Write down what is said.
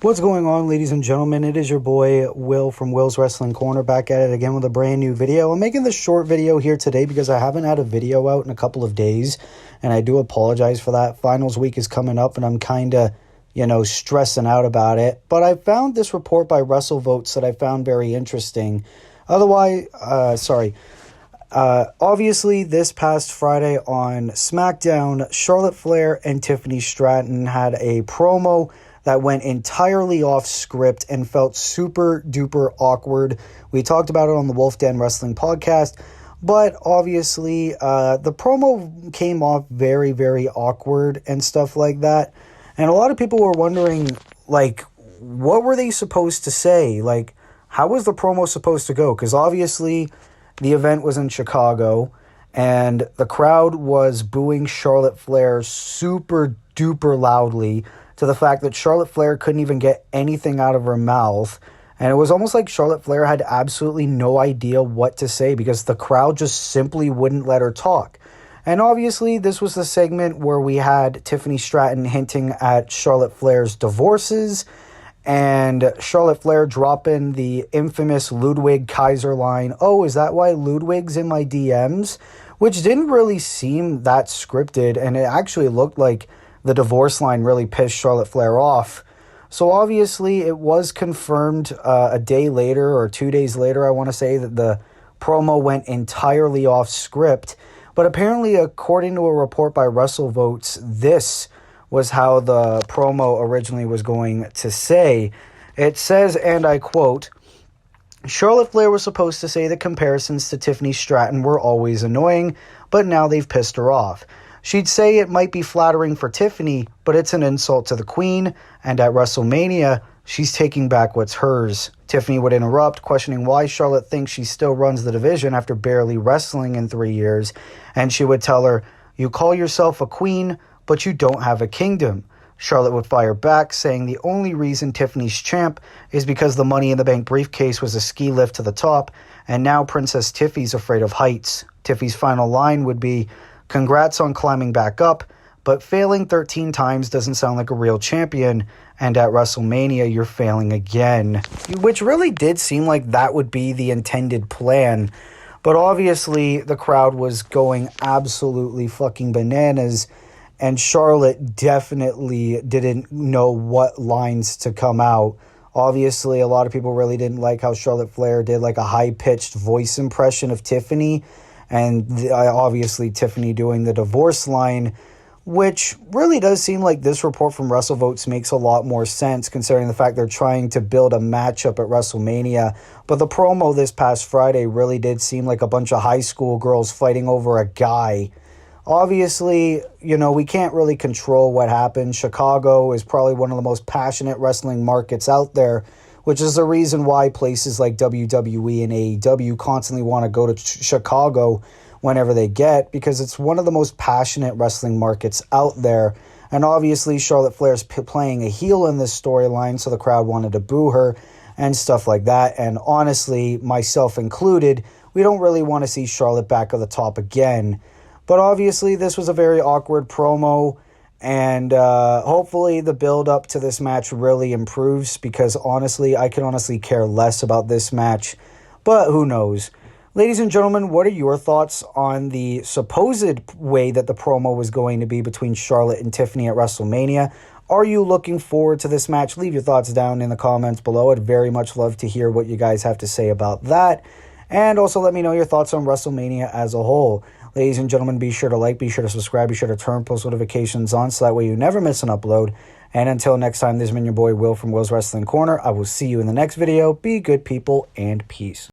What's going on, ladies and gentlemen? It is your boy Will from Will's Wrestling Corner, back at it again with a brand new video. I'm making this short video here today because I haven't had a video out in a couple of days, and I do apologize for that. Finals week is coming up, and I'm kind of, stressing out about it. But I found this report by WrestleVotes that I found very interesting. Obviously, this past Friday on SmackDown, Charlotte Flair and Tiffany Stratton had a promo that went entirely off script and felt super duper awkward. We talked about it on the Wolf Den Wrestling podcast, but obviously the promo came off very, very awkward and stuff like that. And a lot of people were wondering, what were they supposed to say? How was the promo supposed to go? Because obviously the event was in Chicago, and the crowd was booing Charlotte Flair super duper loudly, to the fact that Charlotte Flair couldn't even get anything out of her mouth. And it was almost like Charlotte Flair had absolutely no idea what to say because the crowd just simply wouldn't let her talk. And obviously, this was the segment where we had Tiffany Stratton hinting at Charlotte Flair's divorces, and Charlotte Flair dropping the infamous Ludwig Kaiser line, "Oh, is that why Ludwig's in my DMs?" Which didn't really seem that scripted, and it actually looked like the divorce line really pissed Charlotte Flair off. So obviously it was confirmed a day later or 2 days later, I want to say, that the promo went entirely off script. But apparently, according to a report by WrestleVotes, this was how the promo originally was going to say. It says, and I quote, "Charlotte Flair was supposed to say the comparisons to Tiffany Stratton were always annoying, but now they've pissed her off. She'd say it might be flattering for Tiffany, but it's an insult to the Queen, and at WrestleMania, she's taking back what's hers." Tiffany would interrupt, questioning why Charlotte thinks she still runs the division after barely wrestling in 3 years, and she would tell her, "You call yourself a queen, but you don't have a kingdom." Charlotte would fire back, saying the only reason Tiffany's champ is because the Money in the Bank briefcase was a ski lift to the top, and now Princess Tiffy's afraid of heights. Tiffy's final line would be, "Congrats on climbing back up, but failing 13 times doesn't sound like a real champion, and at WrestleMania you're failing again." Which really did seem like that would be the intended plan. But obviously the crowd was going absolutely fucking bananas, and Charlotte definitely didn't know what lines to come out. Obviously, a lot of people really didn't like how Charlotte Flair did a high-pitched voice impression of Tiffany, and obviously Tiffany doing the divorce line, which really does seem like this report from WrestleVotes makes a lot more sense considering the fact they're trying to build a matchup at WrestleMania. But the promo this past Friday really did seem like a bunch of high school girls fighting over a guy. Obviously, we can't really control what happens. Chicago is probably one of the most passionate wrestling markets out there, which is the reason why places like WWE and AEW constantly want to go to Chicago whenever they get, because it's one of the most passionate wrestling markets out there. And obviously, Charlotte Flair's playing a heel in this storyline, so the crowd wanted to boo her and stuff like that. And honestly, myself included, we don't really want to see Charlotte back at the top again. But obviously, this was a very awkward promo, and hopefully the build-up to this match really improves, because honestly, I can honestly care less about this match, but who knows. Ladies and gentlemen, what are your thoughts on the supposed way that the promo was going to be between Charlotte and Tiffany at WrestleMania? Are you looking forward to this match? Leave your thoughts down in the comments below. I'd very much love to hear what you guys have to say about that. And also let me know your thoughts on WrestleMania as a whole. Ladies and gentlemen, be sure to like, be sure to subscribe, be sure to turn post notifications on so that way you never miss an upload. And until next time, this has been your boy Will from Will's Wrestling Corner. I will see you in the next video. Be good people, and peace.